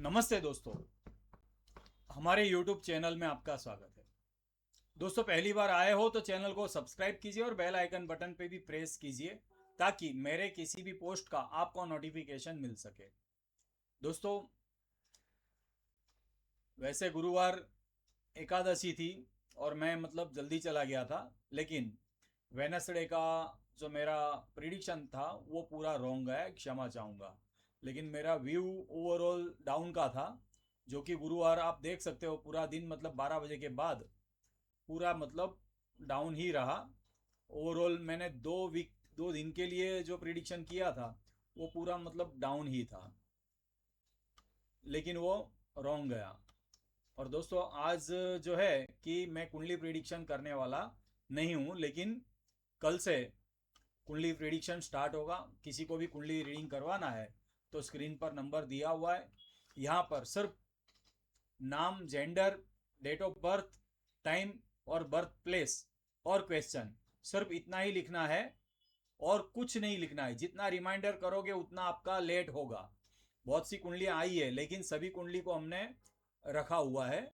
नमस्ते दोस्तों, हमारे YouTube चैनल में आपका स्वागत है। दोस्तों, पहली बार आए हो तो चैनल को सब्सक्राइब कीजिए और बेल आइकन बटन पे भी प्रेस कीजिए ताकि मेरे किसी भी पोस्ट का आपको नोटिफिकेशन मिल सके। दोस्तों, वैसे गुरुवार एकादशी थी और मैं जल्दी चला गया था, लेकिन वेनसडे का जो मेरा प्रिडिक्शन था वो पूरा रॉन्ग है, क्षमा चाहूँगा। लेकिन मेरा व्यू ओवरऑल डाउन का था, जो कि गुरुवार आप देख सकते हो पूरा दिन 12 बजे के बाद पूरा डाउन ही रहा। ओवरऑल मैंने 2 दिन के लिए जो प्रिडिक्शन किया था वो पूरा डाउन ही था, लेकिन वो रॉन्ग गया। और दोस्तों, आज जो है कि मैं कुंडली प्रिडिक्शन करने वाला नहीं हूँ, लेकिन कल से कुंडली प्रिडिक्शन स्टार्ट होगा। किसी को भी कुंडली रीडिंग करवाना है तो स्क्रीन पर नंबर दिया हुआ है, यहाँ पर सिर्फ नाम, gender, date of birth, time और बर्थ प्लेस और क्वेश्चन, सिर्फ इतना ही लिखना है और कुछ नहीं लिखना है। जितना रिमाइंडर करोगे उतना आपका लेट होगा। बहुत सी कुंडलियाँ आई है, लेकिन सभी कुंडली को हमने रखा हुआ है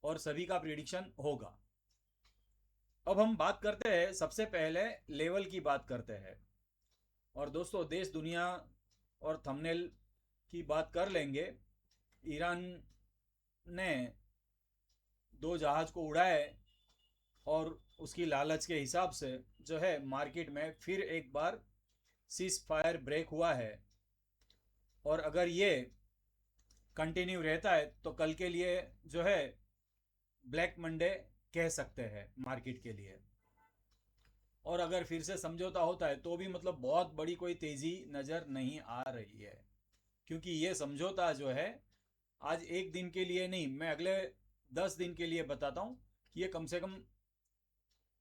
और सभी का प्रिडिक्शन होगा। अब हम बात करते हैं, सबसे पहले लेवल की बात करते हैं। और दोस्तों, देश दुनिया और थंबनेल की बात कर लेंगे। ईरान ने 2 जहाज को उड़ाया है और उसकी लालच के हिसाब से जो है मार्केट में फिर एक बार सीज फायर ब्रेक हुआ है। और अगर ये कंटिन्यू रहता है तो कल के लिए जो है ब्लैक मंडे कह सकते हैं मार्केट के लिए। और अगर फिर से समझौता होता है तो भी बहुत बड़ी कोई तेज़ी नज़र नहीं आ रही है, क्योंकि ये समझौता जो है आज एक दिन के लिए नहीं, मैं अगले 10 दिन के लिए बताता हूँ कि ये कम से कम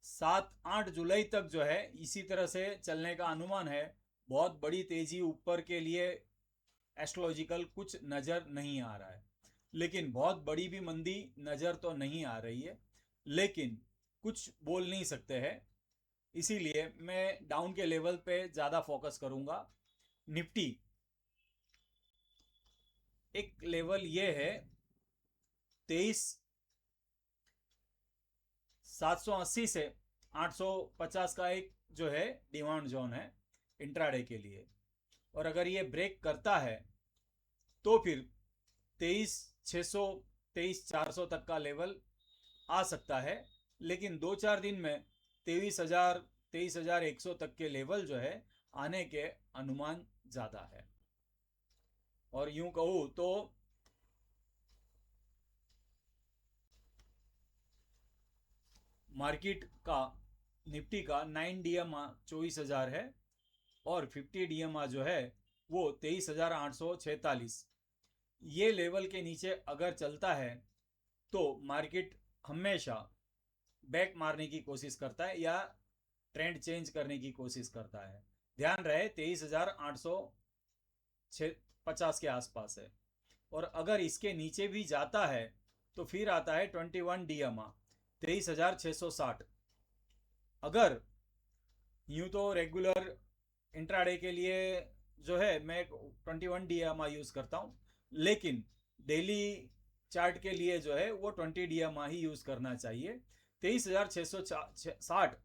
7-8 जुलाई तक जो है इसी तरह से चलने का अनुमान है। बहुत बड़ी तेज़ी ऊपर के लिए एस्ट्रोलॉजिकल कुछ नज़र नहीं आ रहा है, लेकिन बहुत बड़ी भी मंदी नज़र तो नहीं आ रही है, लेकिन कुछ बोल नहीं सकते हैं। इसीलिए मैं डाउन के लेवल पे ज़्यादा फोकस करूँगा। निफ्टी एक लेवल ये है 23,780 से 850 का, एक जो है डिमांड जोन है इंट्राडे के लिए। और अगर ये ब्रेक करता है तो फिर 23,600 23,400 तक का लेवल आ सकता है, लेकिन 2-4 दिन में 23,000 23,100 तक के लेवल जो है आने के अनुमान ज़्यादा है। और यूं कहूँ तो मार्केट का निफ्टी का 9 DMA 24,000 है और 50 DMA जो है वो 23,846। ये लेवल के नीचे अगर चलता है तो मार्केट हमेशा बैक मारने की कोशिश करता है या ट्रेंड चेंज करने की कोशिश करता है। ध्यान रहे 23,850 के आसपास है। और अगर इसके नीचे भी जाता है तो फिर आता है 21 DMA 23,660। अगर यूं तो रेगुलर इंट्राडे के लिए जो है मैं 21 DMA यूज़ करता हूँ, लेकिन डेली चार्ट के लिए जो है वो 20 DMA ही यूज़ करना चाहिए। 23,660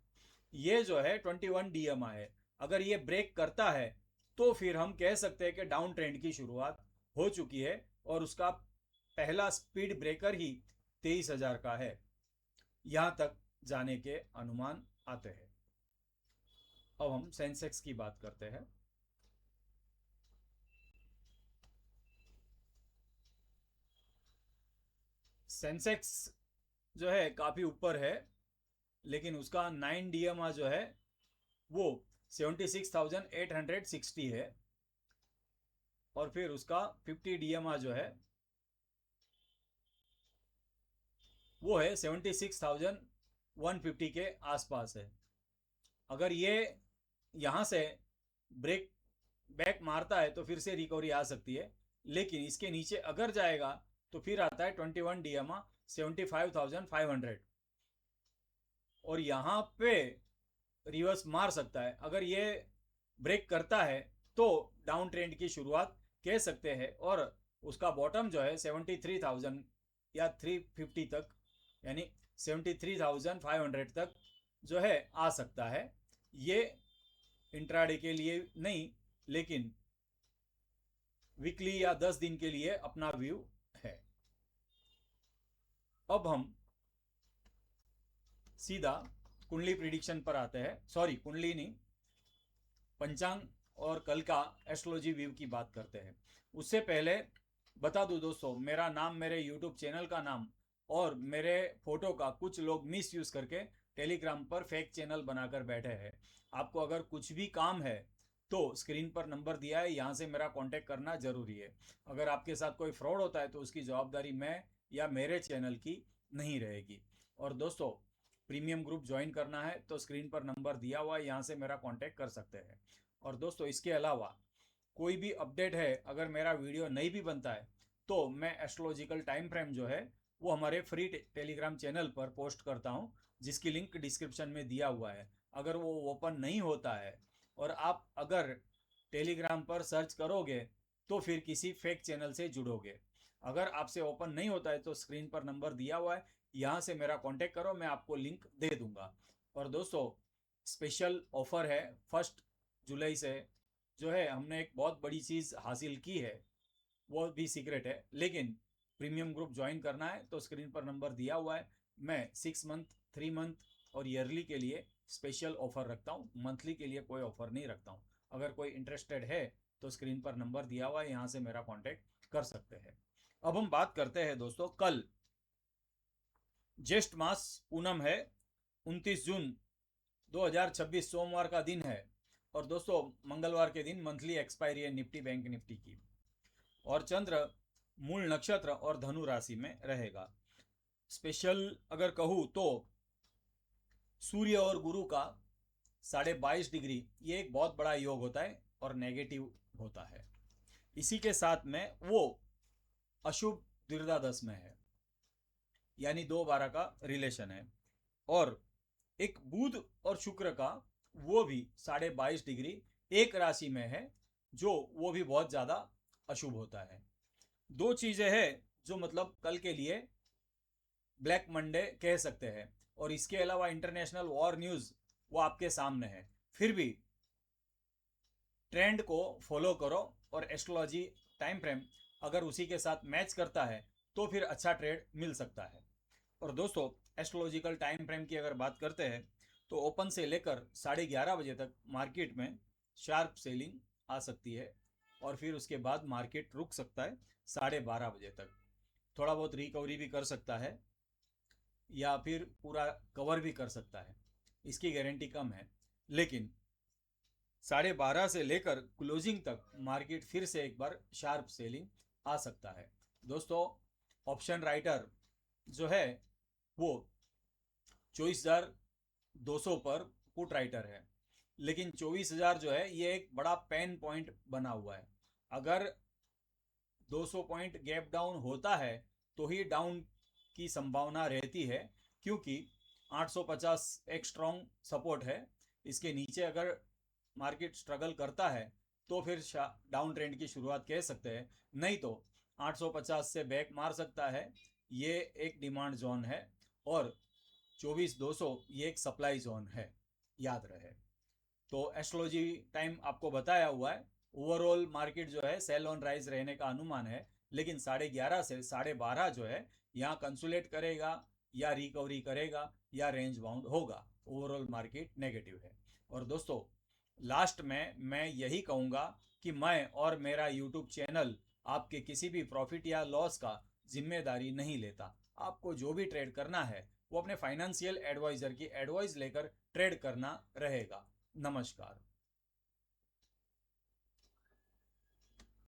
ये जो है 21 DMA है। अगर ये ब्रेक करता है तो फिर हम कह सकते हैं कि डाउन ट्रेंड की शुरुआत हो चुकी है और उसका पहला स्पीड ब्रेकर ही 23,000 का है। यहाँ तक जाने के अनुमान आते हैं। अब हम सेंसेक्स की बात करते हैं। सेंसेक्स जो है काफ़ी ऊपर है, लेकिन उसका 9 DMA जो है वो 76,860 है। और फिर उसका 50 DMA जो है वो है 76,150 के आसपास है। अगर ये यहाँ से ब्रेक बैक मारता है तो फिर से रिकवरी आ सकती है, लेकिन इसके नीचे अगर जाएगा तो फिर आता है 21 DMA 75,500। और यहाँ पे रिवर्स मार सकता है। अगर ये ब्रेक करता है तो डाउन ट्रेंड की शुरुआत कह सकते हैं और उसका बॉटम जो है 73,000 या 350 तक, यानी 73,500 तक जो है आ सकता है। ये इंट्राडे के लिए नहीं, लेकिन वीकली या 10 दिन के लिए अपना व्यू है। अब हम सीधा कुंडली प्रिडिक्शन पर आते हैं। सॉरी, कुंडली नहीं, पंचांग और कल का एस्ट्रोलॉजी व्यू की बात करते हैं। उससे पहले बता दूं दोस्तों, मेरा नाम, मेरे यूट्यूब चैनल का नाम और मेरे फोटो का कुछ लोग मिस यूज करके टेलीग्राम पर फेक चैनल बनाकर बैठे हैं। आपको अगर कुछ भी काम है तो स्क्रीन पर नंबर दिया है, यहाँ से मेरा कांटेक्ट करना जरूरी है। अगर आपके साथ कोई फ्रॉड होता है तो उसकी जवाबदारी मैं या मेरे चैनल की नहीं रहेगी। और दोस्तों, प्रीमियम ग्रुप ज्वाइन करना है तो स्क्रीन पर नंबर दिया हुआ है, यहाँ से मेरा कांटेक्ट कर सकते हैं। और दोस्तों, इसके अलावा कोई भी अपडेट है, अगर मेरा वीडियो नहीं भी बनता है तो मैं एस्ट्रोलॉजिकल टाइम फ्रेम जो है वो हमारे फ्री टेलीग्राम चैनल पर पोस्ट करता हूँ, जिसकी लिंक डिस्क्रिप्शन में दिया हुआ है। अगर वो ओपन नहीं होता है और आप अगर टेलीग्राम पर सर्च करोगे तो फिर किसी फेक चैनल से जुड़ोगे। अगर आपसे ओपन नहीं होता है तो स्क्रीन पर नंबर दिया हुआ है, यहाँ से मेरा कांटेक्ट करो, मैं आपको लिंक दे दूंगा। और दोस्तों, स्पेशल ऑफर है 1 जुलाई से, जो है हमने एक बहुत बड़ी चीज़ हासिल की है, वो भी सीक्रेट है, लेकिन प्रीमियम ग्रुप ज्वाइन करना है तो स्क्रीन पर नंबर दिया हुआ है। मैं 6 मंथ, 3 मंथ और ईयरली के लिए स्पेशल ऑफर रखता हूँ, मंथली के लिए कोई ऑफर नहीं रखता हूँ। अगर कोई इंटरेस्टेड है तो स्क्रीन पर नंबर दिया हुआ है, यहाँ से मेरा कॉन्टेक्ट कर सकते हैं। अब हम बात करते हैं दोस्तों, कल ज्येष्ठ मास पूनम है, 29 जून 2026 सोमवार का दिन है। और दोस्तों, मंगलवार के दिन मंथली एक्सपायरी है निफ्टी बैंक निफ्टी की। और चंद्र मूल नक्षत्र और धनु राशि में रहेगा। स्पेशल अगर कहूँ तो सूर्य और गुरु का 22.5 डिग्री, ये एक बहुत बड़ा योग होता है और नेगेटिव होता है। इसी के साथ में वो अशुभ द्विर्दादश में है, यानी 2-12 का रिलेशन है। और एक बुध और शुक्र का वो भी 22.5 डिग्री एक राशि में है, जो वो भी बहुत ज़्यादा अशुभ होता है। दो चीज़ें हैं जो मतलब कल के लिए ब्लैक मंडे कह सकते हैं। और इसके अलावा इंटरनेशनल वॉर न्यूज़ वो आपके सामने है। फिर भी ट्रेंड को फॉलो करो, और एस्ट्रोलॉजी टाइम फ्रेम अगर उसी के साथ मैच करता है तो फिर अच्छा ट्रेड मिल सकता है। और दोस्तों, एस्ट्रोलॉजिकल टाइम फ्रेम की अगर बात करते हैं तो ओपन से लेकर 11:30 बजे तक मार्केट में शार्प सेलिंग आ सकती है, और फिर उसके बाद मार्केट रुक सकता है 12:30 बजे तक। थोड़ा बहुत रिकवरी भी कर सकता है या फिर पूरा कवर भी कर सकता है, इसकी गारंटी कम है। लेकिन 12:30 से लेकर क्लोजिंग तक मार्केट फिर से एक बार शार्प सेलिंग आ सकता है। दोस्तों, ऑप्शन राइटर जो है वो 24,200 पर पुट राइटर है, लेकिन 24,000 जो है ये एक बड़ा पेन पॉइंट बना हुआ है। अगर 200 पॉइंट गैप डाउन होता है तो ही डाउन की संभावना रहती है, क्योंकि 850 एक स्ट्रॉन्ग सपोर्ट है। इसके नीचे अगर मार्केट स्ट्रगल करता है तो फिर डाउन ट्रेंड की शुरुआत कह सकते हैं, नहीं तो 850 से बैक मार सकता है। ये एक डिमांड जोन है, और 24,200 ये एक सप्लाई जोन है, याद रहे। तो एस्ट्रोलॉजी टाइम आपको बताया हुआ है। ओवरऑल मार्केट जो है सेल ऑन राइज रहने का अनुमान है, लेकिन 11:30 से 12:30 जो है यहाँ कंसुलेट करेगा या रिकवरी करेगा या रेंज बाउंड होगा। ओवरऑल मार्केट नेगेटिव है। और दोस्तों, लास्ट में मैं यही कहूँगा कि मैं और मेरा यूट्यूब चैनल आपके किसी भी प्रॉफिट या लॉस का जिम्मेदारी नहीं लेता। आपको जो भी ट्रेड करना है वो अपने फाइनेंशियल एडवाइजर की एडवाइस लेकर ट्रेड करना रहेगा। नमस्कार।